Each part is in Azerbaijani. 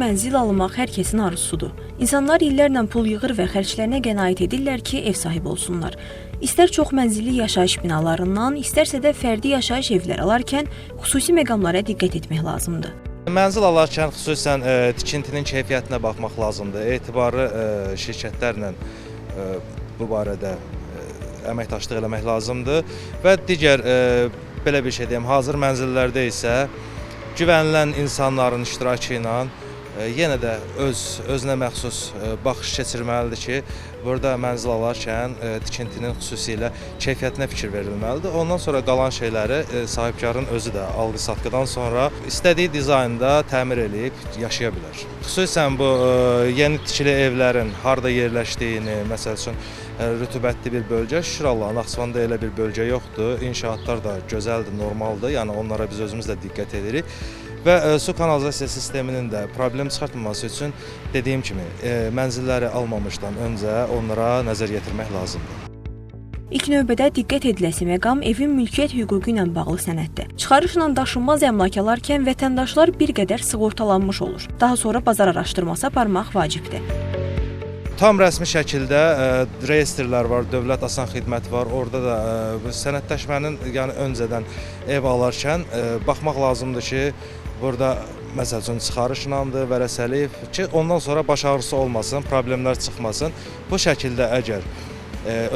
mənzil almaq hər kəsin arzusudur. İnsanlar illərlə pul yığır və xərclərinə qənaət edirlər ki, ev sahibi olsunlar. İstər çox mənzilli yaşayış binalarından, istərsə də fərdi yaşayış evləri alarkən xüsusi məqamlara diqqət etmək lazımdır. Mənzil alarkən xüsusən tikintinin keyfiyyətinə baxmaq lazımdır. Etibarlı şirkətlərlə bu barədə əməkdaşlıq eləmək lazımdır və digər belə bir şey deyim, hazır mənzillərdə isə güvənilən insanların iştirakı ilə yenə də özünə məxsus baxış keçirməlidir ki, burada mənzil alarkən tikintinin xüsusilə keyfiyyətinə fikir verilməlidir. Ondan sonra qalan şeyləri sahibkarın özü də alqı-satqıdan sonra istədiyi dizaynda təmir edib yaşaya bilər. Xüsusən bu yeni tikili evlərin harda yerləşdiyini, məsəl üçün rütubətli bir bölgə, şükür Allah'a, Naxçıvanda elə bir bölgə yoxdur. İnşaatlar da gözəldir, normaldır. Yəni onlara biz özümüz də diqqət edirik. Və su kanalizasiya sisteminin də problem çıxartmaması üçün dediyim kimi mənzilləri almamışdan öncə onlara nəzər yetirmək lazımdır. İlk növbədə diqqət ediləsi məqam evin mülkiyyət hüququ ilə bağlı sənəddir. Çıxarışla daşınmaz əmlak alarkən vətəndaşlar bir qədər sığortalanmış olur. Daha sonra bazar araşdırması aparmaq vacibdir. Tam rəsmi şəkildə reyestrlər var, Dövlət Asan Xidməti var. Orada da sənədləşmənin, yəni öncədən ev alarkən baxmaq lazımdır ki, burada məsəl üçün çıxarışlandır, vərəsəliyib ki, ondan sonra baş ağrısı olmasın, problemlər çıxmasın. Bu şəkildə əgər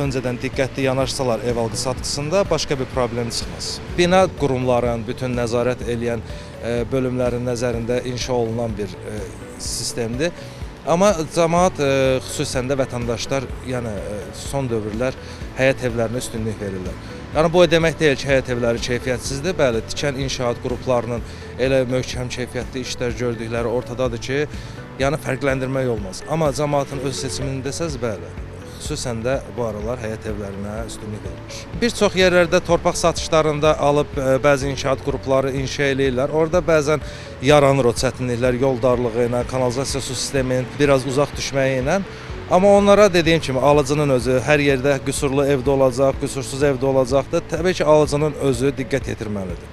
öncədən diqqətli yanaşsalar ev alqı-satqısında başqa bir problem çıxmaz. Bina qurumların, bütün nəzarət eləyən bölümlərin nəzərində inşa olunan bir sistemdir. Amma cəmaət, xüsusən də vətəndaşlar, yəni son dövrlər həyət evlərinə üstünlük verirlər. Yəni bu demək deyil ki, həyət evləri keyfiyyətsizdir. Bəli, tikən inşaat qruplarının elə möhkəm keyfiyyətli işlər gördükləri ortadadır ki, yəni fərqləndirmək olmaz. Amma cəmaətin öz seçimini desəz, bəli, xüsusən də bu aralar həyət evlərinə üstünlük verilir. Bir çox yerlərdə torpaq satışlarında alıb bəzi inşaat qrupları inşa eləyirlər. Orada bəzən yaranır o çətinliklər, yol darlığı ilə, kanalizasiya su sisteminin biraz uzaq düşməyi ilə. Amma onlara dediyim kimi alıcının özü hər yerdə qüsurlu evdə olacaq, qüsursuz evdə olacaqdır. Təbii ki, alıcının özü diqqət yetirməlidir.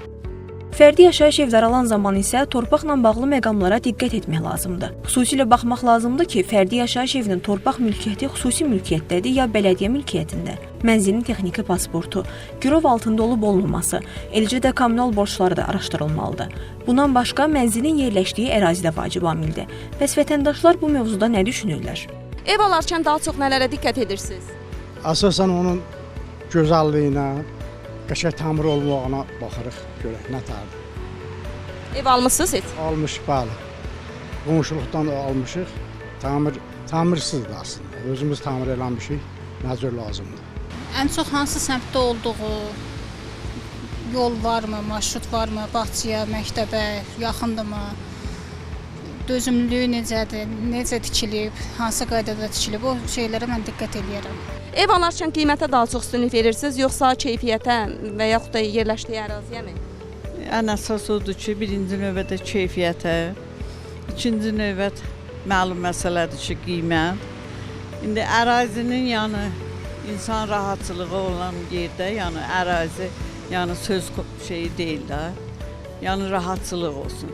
Fərdi yaşayış evləri alan zaman isə torpaqla bağlı məqamlara diqqət etmək lazımdır. Xüsusilə baxmaq lazımdır ki, fərdi yaşayış evinin torpaq mülkiyyəti xüsusi mülkiyyətdədir ya bələdiyyə mülkiyyətində. Mənzilin texniki pasportu, girov altında olub-olmaması, eləcə də kommunal borcları da araşdırılmalıdır. Bundan başqa mənzilin yerləşdiyi ərazi də vacib amildir. Bəs vətəndaşlar bu mövzuda nə düşünürlər? Ev alarkən daha çox nələrə diqqət edirsiniz? Əsasən onun gözəlliyinə, qəşəng təmir olmağına baxırıq, görək nə tərdir. Ev almısınız heç? Almışıq, bəli. Qonşuluqdan da almışıq. Təmirsizdir aslında. Özümüz təmir eləmişik, nəcür lazımdır. Ən çox hansı səmtdə olduğu, yol varmı, marşrut varmı, bağçaya, məktəbə, yaxındırmı? Dözümlülüyü necədir, necə tikilib, hansı qaydada tikilib, o şeylərə mən diqqət edirəm. Ev alarkən qiymətə daha çox üstünlük verirsiniz, yoxsa keyfiyyətə və yaxud da yerləşdiyi əraziyəmi? Ən əsas odur ki, birinci növbədə keyfiyyətə, ikinci növbət məlum məsələdir ki, qiymət. İndi ərazinin, yəni insan rahatçılığı olan yerdə, yəni ərazi, yəni söz şeyi deyil də, yəni rahatçılıq olsun.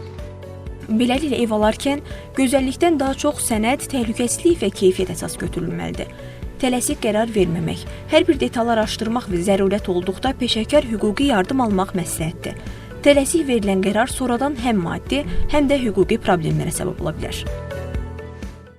Beləliklə ev alarkən gözəllikdən daha çox sənəd, təhlükəsizlik və keyfiyyət əsas götürülməlidir. Tələsik qərar verməmək, hər bir detalı araşdırmaq və zərurət olduqda peşəkar hüquqi yardım almaq məsləhətdir. Tələsik verilən qərar sonradan həm maddi, həm də hüquqi problemlərə səbəb ola bilər.